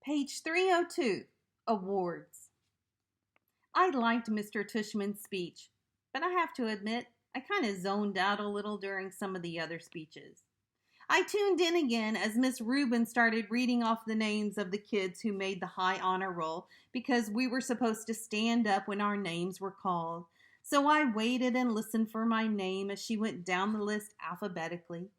Page 302, Awards. I liked Mr. Tushman's speech, but I have to admit, I kind of zoned out a little during some of the other speeches. I tuned in again as Miss Rubin started reading off the names of the kids who made the high honor roll because we were supposed to stand up when our names were called. So I waited and listened for my name as she went down the list alphabetically.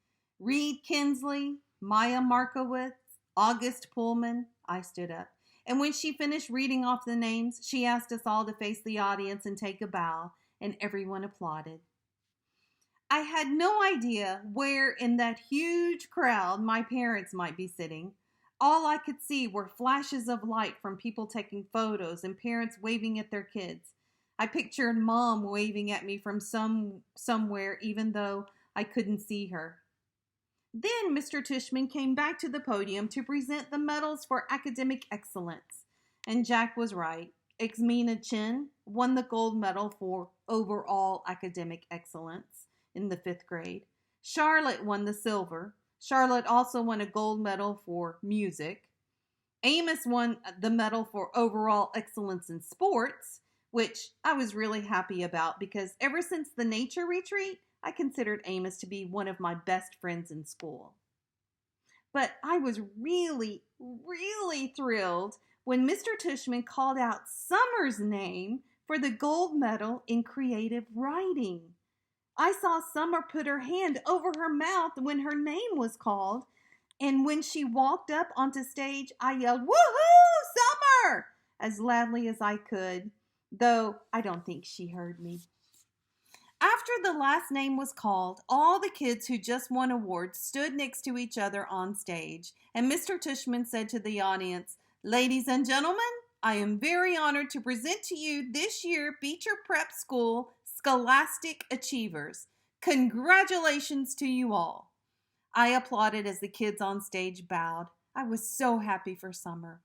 Reed Kinsley, Maya Markowitz, August Pullman. I stood up. And when she finished reading off the names, she asked us all to face the audience and take a bow, and everyone applauded. I had no idea where in that huge crowd my parents might be sitting. All I could see were flashes of light from people taking photos and parents waving at their kids. I pictured Mom waving at me from somewhere even though I couldn't see her. Then Mr. Tushman came back to the podium to present the medals for academic excellence. And Jack was right. Xmina Chin won the gold medal for overall academic excellence in the 5th grade. Charlotte won the silver. Charlotte also won a gold medal for music. Amos won the medal for overall excellence in sports, which I was really happy about because ever since the nature retreat, I considered Amos to be one of my best friends in school. But I was really, really thrilled when Mr. Tushman called out Summer's name for the gold medal in creative writing. I saw Summer put her hand over her mouth when her name was called, and when she walked up onto stage, I yelled, "Woohoo, Summer!" as loudly as I could, though I don't think she heard me. After the last name was called, all the kids who just won awards stood next to each other on stage, and Mr. Tushman said to the audience, "Ladies and gentlemen, I am very honored to present to you this year Beecher Prep School Scholastic Achievers. Congratulations to you all." I applauded as the kids on stage bowed. I was so happy for Summer.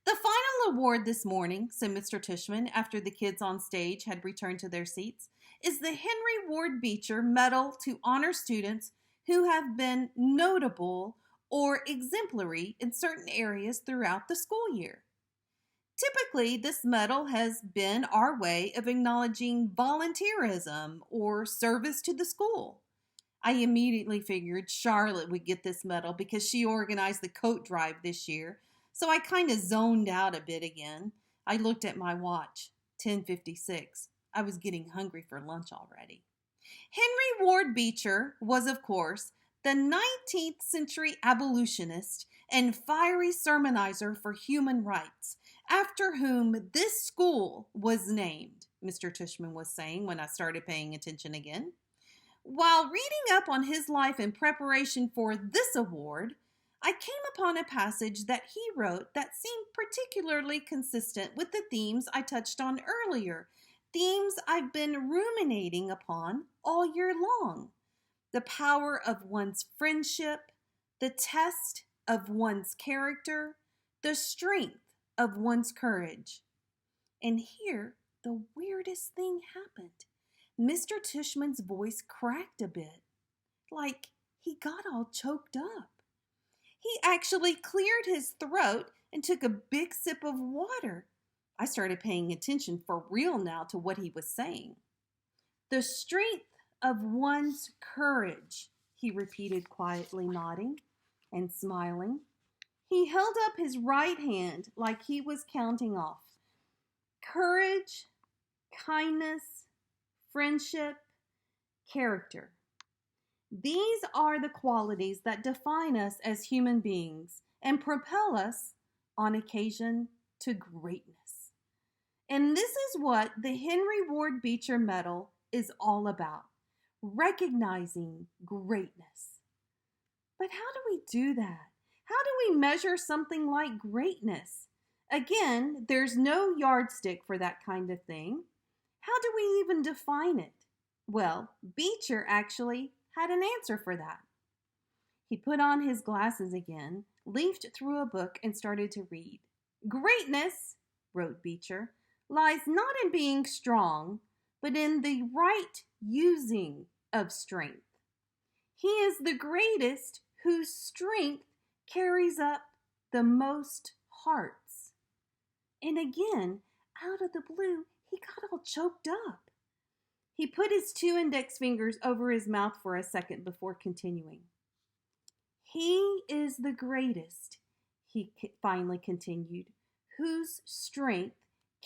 "The final award this morning," said Mr. Tushman after the kids on stage had returned to their seats, "is the Henry Ward Beecher Medal to honor students who have been notable or exemplary in certain areas throughout the school year. Typically, this medal has been our way of acknowledging volunteerism or service to the school." I immediately figured Charlotte would get this medal because she organized the coat drive this year, so I kind of zoned out a bit again. I looked at my watch, 10:56. I was getting hungry for lunch already. Henry Ward Beecher was, of course, the 19th century abolitionist and fiery sermonizer for human rights, after whom this school was named, Mr. Tushman was saying when I started paying attention again. While reading up on his life in preparation for this award, I came upon a passage that he wrote that seemed particularly consistent with the themes I touched on earlier, themes I've been ruminating upon all year long. The power of one's friendship, the test of one's character, the strength of one's courage. And here, the weirdest thing happened. Mr. Tushman's voice cracked a bit, like he got all choked up. He actually cleared his throat and took a big sip of water. I started paying attention for real now to what he was saying. "The strength of one's courage," he repeated quietly, nodding and smiling. He held up his right hand like he was counting off. Courage, kindness, friendship, character. These are the qualities that define us as human beings and propel us, on occasion, to greatness. And this is what the Henry Ward Beecher Medal is all about, recognizing greatness. But how do we do that? How do we measure something like greatness? Again, there's no yardstick for that kind of thing. How do we even define it? Well, Beecher actually had an answer for that. He put on his glasses again, leafed through a book, and started to read. "Greatness," wrote Beecher, "lies not in being strong, but in the right using of strength. He is the greatest whose strength carries up the most hearts. And again, out of the blue, he got all choked up. He put his 2 index fingers over his mouth for a second before continuing. He is the greatest, he finally continued, whose strength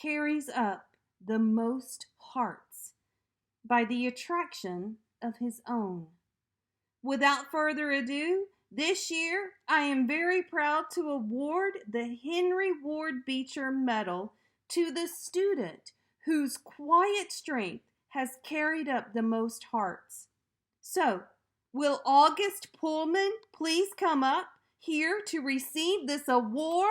carries up the most hearts by the attraction of his own. Without further ado, this year I am very proud to award the Henry Ward Beecher Medal to the student whose quiet strength has carried up the most hearts. So, will August Pullman please come up here to receive this award?